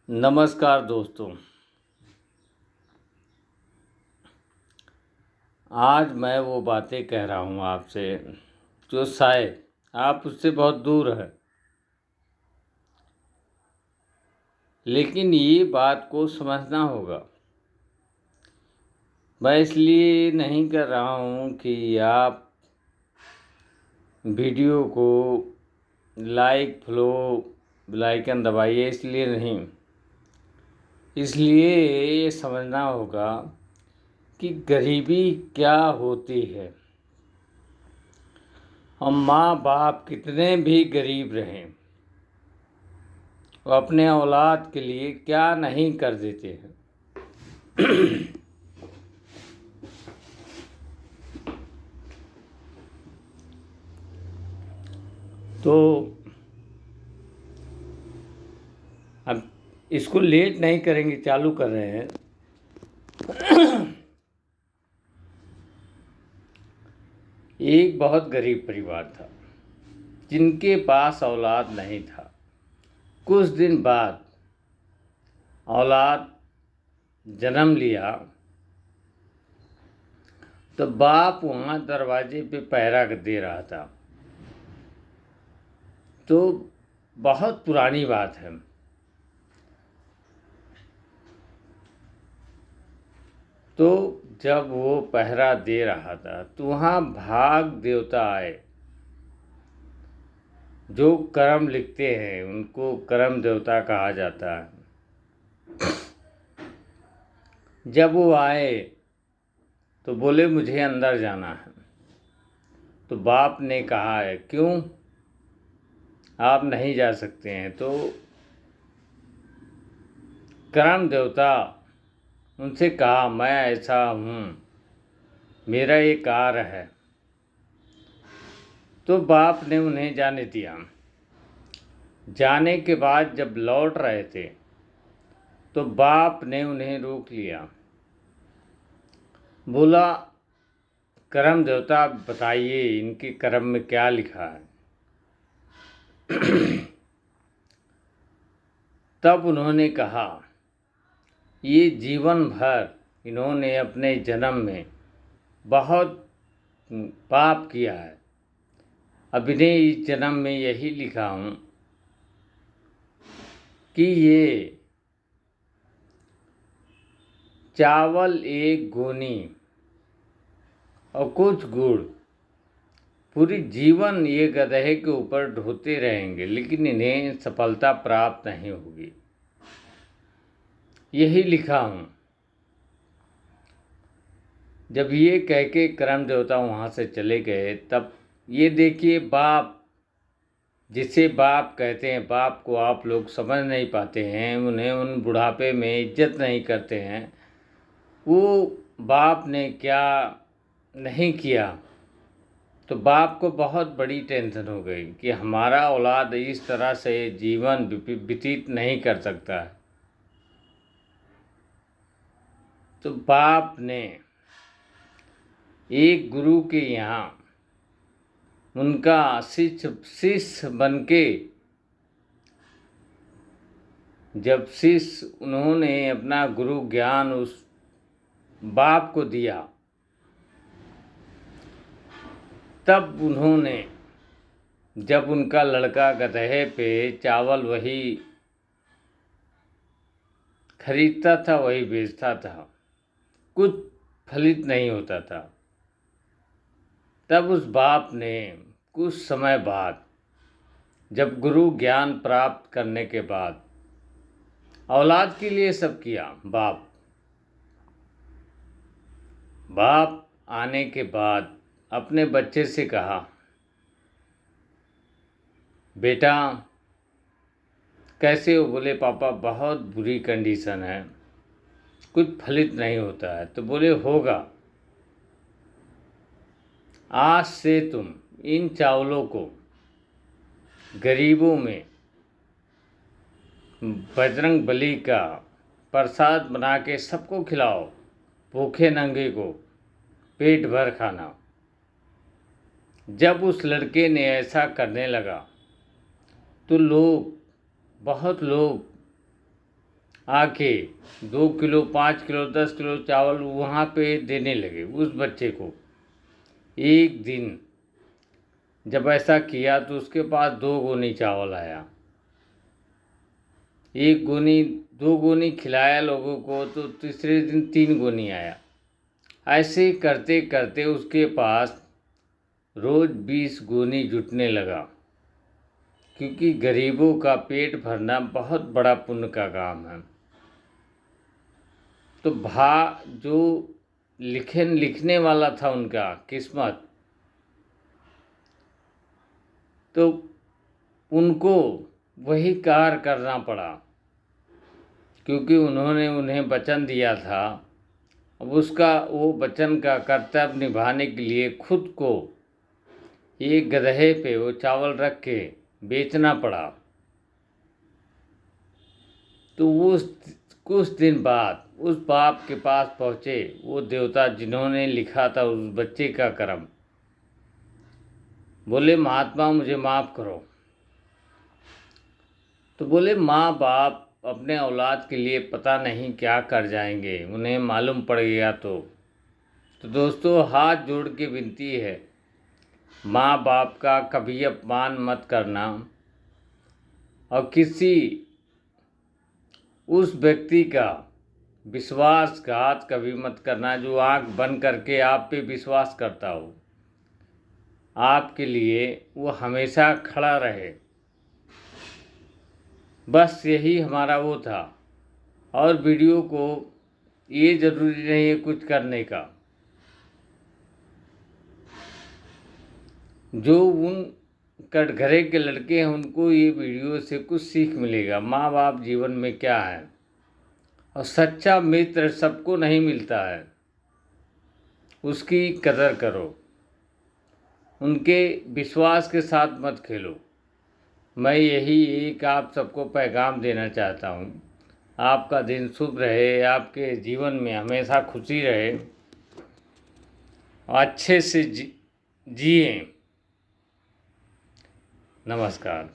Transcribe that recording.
नमस्कार दोस्तों। आज मैं वो बातें कह रहा हूँ आपसे जो शायद आप उससे बहुत दूर हैं, लेकिन ये बात को समझना होगा। मैं इसलिए नहीं कर रहा हूँ कि आप वीडियो को लाइक फॉलो बेलाइकन दबाइए, इसलिए नहीं। इसलिए ये समझना होगा कि गरीबी क्या होती है। हम माँ बाप कितने भी गरीब रहें, वो अपने औलाद के लिए क्या नहीं कर देते हैं। तो अब इसको लेट नहीं करेंगे, चालू कर रहे हैं। एक बहुत गरीब परिवार था जिनके पास औलाद नहीं था। कुछ दिन बाद औलाद जन्म लिया तो बाप वहाँ दरवाजे पे पहरा दे रहा था। तो बहुत पुरानी बात है। तो जब वो पहरा दे रहा था तो वहाँ भाग देवता आए, जो कर्म लिखते हैं उनको कर्म देवता कहा जाता है। जब वो आए तो बोले मुझे अंदर जाना है। तो बाप ने कहा है क्यों आप नहीं जा सकते हैं। तो कर्म देवता उनसे कहा मैं ऐसा हूँ, मेरा ये कार्य है। तो बाप ने उन्हें जाने दिया। जाने के बाद जब लौट रहे थे तो बाप ने उन्हें रोक लिया। बोला कर्म देवता बताइए इनके कर्म में क्या लिखा है। तब उन्होंने कहा ये जीवन भर इन्होंने अपने जन्म में बहुत पाप किया है। अब इन्हें इस जन्म में यही लिखा हूँ कि ये चावल एक गोनी और कुछ गुड़ पूरी जीवन ये गधे के ऊपर ढोते रहेंगे, लेकिन इन्हें सफलता प्राप्त नहीं होगी। यही लिखा हूँ। जब ये कह के कर्म देवता वहाँ से चले गए, तब ये देखिए बाप, जिसे बाप कहते हैं, बाप को आप लोग समझ नहीं पाते हैं, उन्हें उन बुढ़ापे में इज्जत नहीं करते हैं। वो बाप ने क्या नहीं किया। तो बाप को बहुत बड़ी टेंशन हो गई कि हमारा औलाद इस तरह से जीवन व्यतीत नहीं कर सकता है। तो बाप ने एक गुरु के यहाँ उनका शिष्य बन के, जब शिष्य उन्होंने अपना गुरु ज्ञान उस बाप को दिया, तब उन्होंने, जब उनका लड़का गधे पे चावल वही खरीदता था वही बेचता था, कुछ फलित नहीं होता था, तब उस बाप ने कुछ समय बाद, जब गुरु ज्ञान प्राप्त करने के बाद, औलाद के लिए सब किया। बाप आने के बाद अपने बच्चे से कहा बेटा कैसे हो। बोले पापा बहुत बुरी कंडीशन है, कुछ फलित नहीं होता है। तो बोले होगा, आज से तुम इन चावलों को गरीबों में बजरंग बली का प्रसाद बना के सबको खिलाओ, भूखे नंगे को पेट भर खाना। जब उस लड़के ने ऐसा करने लगा तो बहुत लोग आके 2 किलो 5 किलो 10 किलो चावल वहाँ पे देने लगे उस बच्चे को। एक दिन जब ऐसा किया तो उसके पास 2 गोनी चावल आया। 1 गोनी 2 गोनी खिलाया लोगों को तो तीसरे दिन 3 गोनी आया। ऐसे करते करते उसके पास रोज़ 20 गोनी जुटने लगा, क्योंकि गरीबों का पेट भरना बहुत बड़ा पुण्य का काम है। तो जो लिखने वाला था उनका किस्मत, तो उनको वही कार्य करना पड़ा, क्योंकि उन्होंने उन्हें वचन दिया था। अब उसका वो वचन का कर्तव्य निभाने के लिए खुद को एक गधे पे वो चावल रख के बेचना पड़ा। तो वो कुछ दिन बाद उस बाप के पास पहुँचे वो देवता जिन्होंने लिखा था उस बच्चे का कर्म। बोले, महात्मा मुझे माफ़ करो। तो बोले, माँ बाप अपने औलाद के लिए पता नहीं क्या कर जाएंगे, उन्हें मालूम पड़ गया तो दोस्तों हाथ जोड़ के विनती है, माँ बाप का कभी अपमान मत करना और किसी उस व्यक्ति का विश्वासघात कभी मत करना जो आँख बंद करके आप पे विश्वास करता हो। आपके लिए वो हमेशा खड़ा रहे, बस यही हमारा वो था। और वीडियो को ये ज़रूरी नहीं है कुछ करने का। जो उन कटघरे के लड़के हैं उनको ये वीडियो से कुछ सीख मिलेगा, माँ बाप जीवन में क्या है। और सच्चा मित्र सबको नहीं मिलता है, उसकी कदर करो, उनके विश्वास के साथ मत खेलो। मैं यही एक आप सबको पैगाम देना चाहता हूँ। आपका दिन शुभ रहे, आपके जीवन में हमेशा खुशी रहे, अच्छे से जिए। नमस्कार।